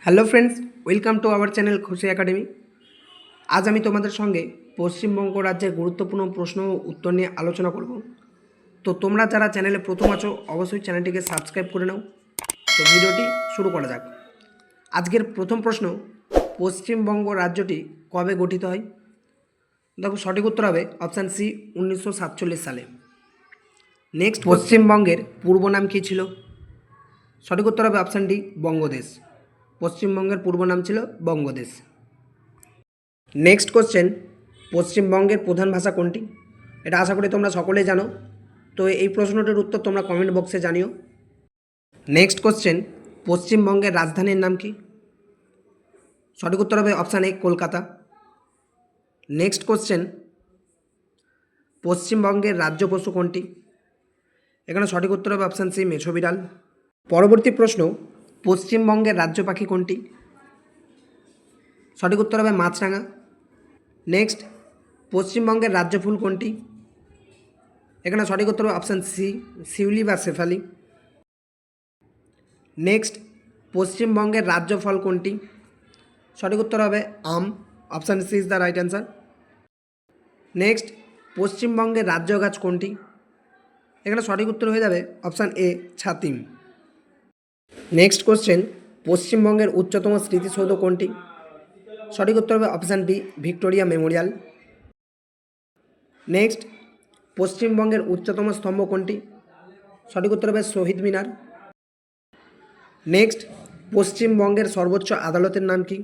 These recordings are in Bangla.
Hello friends, welcome to our channel খুশি একাডেমি। আজ আমি তোমাদের সঙ্গে পশ্চিমবঙ্গ রাজ্যের গুরুত্বপূর্ণ প্রশ্ন ও উত্তর নিয়ে আলোচনা করব। তো তোমরা যারা চ্যানেলে প্রথম আছো অবশ্যই চ্যানেলটিকে সাবস্ক্রাইব করে নাও। তো ভিডিওটি শুরু করা যাক। আজকের প্রথম প্রশ্ন, পশ্চিমবঙ্গ রাজ্যটি কবে গঠিত হয়? দেখো, সঠিক উত্তর হবে অপশান সি, 1947 সালে। নেক্সট, পশ্চিমবঙ্গের পূর্ব নাম কী ছিল? সঠিক উত্তর হবে অপশান ডি, বঙ্গদেশ। পশ্চিমবঙ্গের পূর্ব নাম ছিল বঙ্গদেশ। নেক্সট কোশ্চেন, পশ্চিমবঙ্গের প্রধান ভাষা কোনটি? এটা আশা করি তোমরা সকলেই জানো। তো এই প্রশ্নটির উত্তর তোমরা কমেন্ট বক্সে জানিও। নেক্সট কোশ্চেন, পশ্চিমবঙ্গের রাজধানীর নাম কি? সঠিক উত্তর হবে অপশান এ, কলকাতা। নেক্সট কোশ্চেন, পশ্চিমবঙ্গের রাজ্য পশু কোনটি? এখানে সঠিক উত্তর হবে অপশান সি, মেছো বিড়াল। পরবর্তী প্রশ্ন, পশ্চিমবঙ্গের রাজ্য পাখি কোনটি? সঠিক উত্তর হবে মাছরাঙা। নেক্সট, পশ্চিমবঙ্গের রাজ্য ফুল কোনটি? এখানে সঠিক উত্তর হবে অপশান সি, শিউলি বা শেফালি। নেক্সট, পশ্চিমবঙ্গের রাজ্য ফল কোনটি? সঠিক উত্তর হবে আম। Option C is the right answer. Next, পশ্চিমবঙ্গের রাজ্য গাছ কোনটি? এখানে সঠিক উত্তর হয়ে যাবে অপশান এ, ছাতিম। নেক্সট কোশ্চেন, পশ্চিমবঙ্গের উচ্চতম স্মৃতিসৌধ কোনটি? সঠিক উত্তর হবে option B, Victoria Memorial. Next, পশ্চিমবঙ্গের উচ্চতম স্তম্ভ কোনটি? সঠিক উত্তর হবে শহীদ মিনার। নেক্সট, পশ্চিমবঙ্গের সর্বোচ্চ আদালতের নাম কি?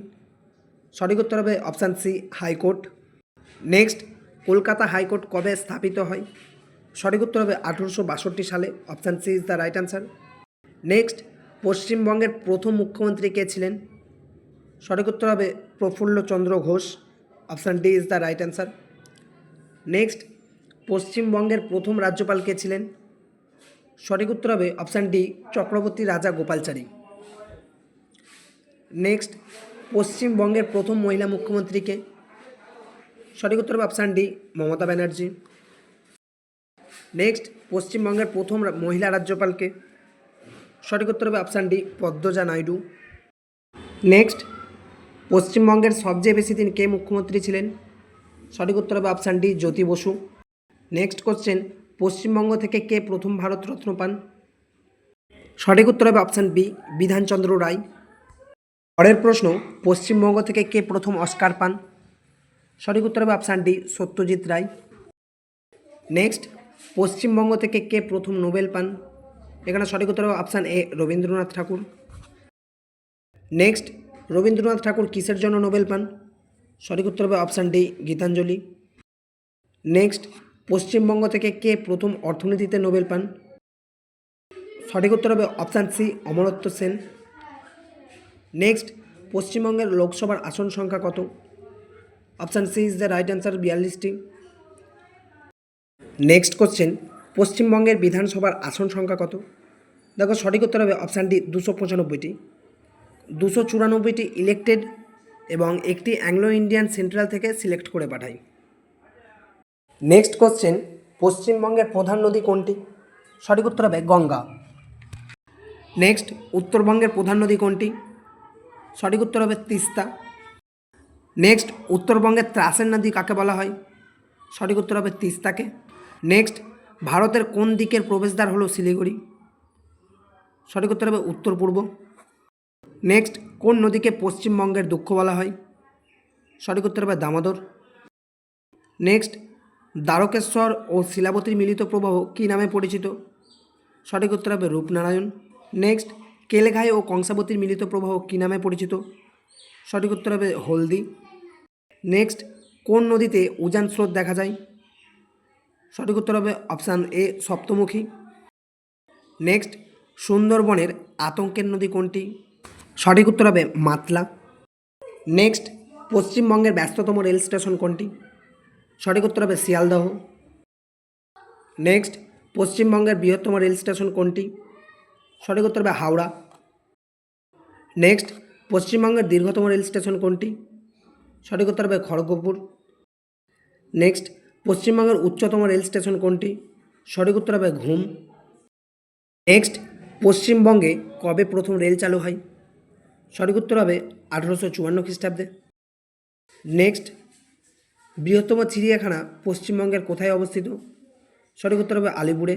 সঠিক উত্তর হবে option C, high court. Next, Kolkata high court কবে স্থাপিত হয়? সঠিক উত্তর হবে 1862 সালে। Option C is the right answer. Next, পশ্চিমবঙ্গের প্রথম মুখ্যমন্ত্রী কে ছিলেন? সঠিক উত্তর হবে Prafullachandra Ghosh. Option D is the right answer. Next, পশ্চিমবঙ্গের প্রথম রাজ্যপাল কে ছিলেন? সঠিক উত্তর হবে অপশান ডি, চক্রবর্তী রাজা গোপালচারী। নেক্সট, পশ্চিমবঙ্গের প্রথম মহিলা মুখ্যমন্ত্রী কে? সঠিক উত্তর হবে option D, Mamata Banerjee. Next, পশ্চিমবঙ্গের প্রথম মহিলা রাজ্যপাল কে? সঠিক উত্তর হবে option D, Padmaja Naidu. Next, পশ্চিমবঙ্গের সবচেয়ে বেশি দিন কে মুখ্যমন্ত্রী ছিলেন? সঠিক উত্তর হবে option D, Jyoti Basu. Next question, Paschimbanga থেকে কে প্রথম ভারতরত্ন পান? সঠিক উত্তর হবে অপশান বি, বিধানচন্দ্র রায়। পরের প্রশ্ন, পশ্চিমবঙ্গ থেকে কে প্রথম অস্কার পান? সঠিক উত্তর হবে option D, Satyajit Ray. Next, Paschimbanga থেকে কে প্রথম নোবেল পান? এখানে সঠিক উত্তর হবে option A, Rabindranath Thakur. Next, Rabindranath Thakur কিসের জন্য নোবেল পান? সঠিক উত্তর হবে option D, Gitanjali. Next, Paschimbanga থেকে কে প্রথম অর্থনীতিতে নোবেল পান? সঠিক উত্তর হবে option C, Amartya Sen. Next, পশ্চিমবঙ্গের লোকসভার আসন সংখ্যা কত? Option C is the right answer, 42টি। নেক্সট কোশ্চেন, পশ্চিমবঙ্গের বিধানসভার আসন সংখ্যা কত? দেখো, সঠিক উত্তর হবে অপশান ডি, 295টি। 294টি ইলেক্টেড এবং একটি অ্যাংলো ইন্ডিয়ান সেন্ট্রাল থেকে সিলেক্ট করে পাঠায়। নেক্সট কোশ্চেন, পশ্চিমবঙ্গের প্রধান নদী কোনটি? সঠিক উত্তর হবে গঙ্গা। নেক্সট, উত্তরবঙ্গের প্রধান নদী কোনটি? সঠিক উত্তর হবে তিস্তা। নেক্সট, উত্তরবঙ্গের ত্রাসের নদী কাকে বলা হয়? সঠিক উত্তর হবে তিস্তাকে। নেক্সট, ভারতের কোন দিকের প্রবেশদ্বার হলো শিলিগুড়ি? সঠিক উত্তর হবে উত্তর পূর্ব। নেক্সট, কোন নদীকে পশ্চিমবঙ্গের দুঃখ বলা হয়? সঠিক উত্তর হবে দামোদর। নেক্সট, দ্বারকেশ্বর ও শিলাবতীর মিলিত প্রবাহ কী নামে পরিচিত? সঠিক উত্তর হবে রূপনারায়ণ। নেক্সট, কেলঘাই ও কংসাবতীর মিলিত প্রবাহ কী নামে পরিচিত? সঠিক উত্তর হবে হলদি। নেক্সট, কোন নদীতে উজান স্রোত দেখা যায়? সঠিক উত্তর হবে অপশান এ, সপ্তমুখী। নেক্সট, সুন্দরবনের আতঙ্কের নদী কোনটি? সঠিক উত্তর হবে মাতলা। নেক্সট, পশ্চিমবঙ্গের ব্যস্ততম রেল স্টেশন কোনটি? সঠিক উত্তর হবে শিয়ালদহ। নেক্সট, পশ্চিমবঙ্গের বৃহত্তম রেল স্টেশন কোনটি? সঠিক উত্তর হবে হাওড়া। নেক্সট, পশ্চিমবঙ্গের দীর্ঘতম রেল স্টেশন কোনটি? সঠিক উত্তর হবে খড়গপুর। নেক্সট, পশ্চিমবঙ্গের উচ্চতম রেল স্টেশন কোনটি? সঠিক উত্তর হবে ঘুম। নেক্সট, পশ্চিমবঙ্গে কবে প্রথম রেল চালু হয়? সঠিক উত্তর হবে 1854 খ্রিস্টাব্দে। নেক্সট, বৃহত্তম চিড়িয়াখানা পশ্চিমবঙ্গের কোথায় অবস্থিত? সঠিক উত্তর হবে আলিপুরে।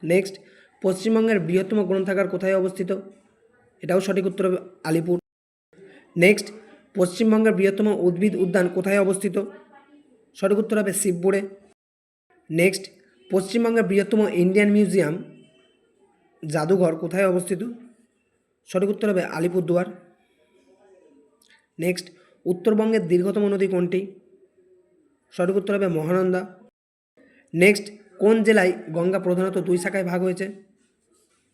নেক্সট, পশ্চিমবঙ্গের বৃহত্তম গ্রন্থাগার কোথায় অবস্থিত? এটাও সঠিক উত্তর হবে আলিপুর। নেক্সট, পশ্চিমবঙ্গের বৃহত্তম উদ্ভিদ উদ্যান কোথায় অবস্থিত? সঠিক উত্তর হবে শিবপুরে। নেক্সট, পশ্চিমবঙ্গের বৃহত্তম ইন্ডিয়ান মিউজিয়াম জাদুঘর কোথায় অবস্থিত? সঠিক উত্তর হবে আলিপুরদুয়ার। নেক্সট, উত্তরবঙ্গের দীর্ঘতম নদী কোনটি? সঠিক উত্তর হবে মহানন্দা। নেক্সট, কোন জেলায় গঙ্গা প্রধানত দুই শাখায় ভাগ হয়েছে?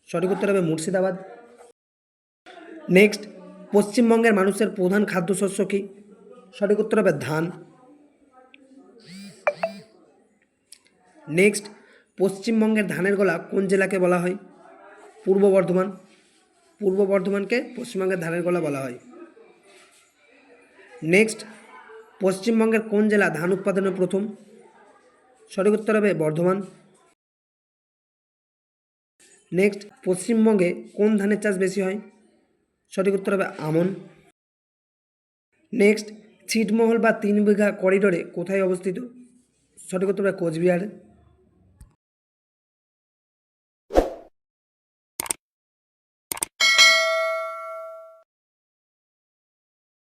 সঠিক উত্তর হবে মুর্শিদাবাদ। নেক্সট, পশ্চিমবঙ্গের মানুষের প্রধান খাদ্যশস্য কী? সঠিক উত্তর হবে ধান। নেক্সট, পশ্চিমবঙ্গের ধানের গোলা কোন জেলাকে বলা হয়? পূর্ব বর্ধমান। পূর্ব বর্ধমানকে পশ্চিমবঙ্গের ধানের গোলা বলা হয়। নেক্সট, পশ্চিমবঙ্গের কোন জেলা ধান উৎপাদনে প্রথম? সঠিক উত্তর হবে বর্ধমান। নেক্সট, পশ্চিমবঙ্গে কোন ধানের চাষ বেশি হয়? সঠিক উত্তর হবে আমন। নেক্সট, ছিটমহল বা 3 বিঘা করিডোরে কোথায় অবস্থিত? সঠিক উত্তর হবে কোচবিহার।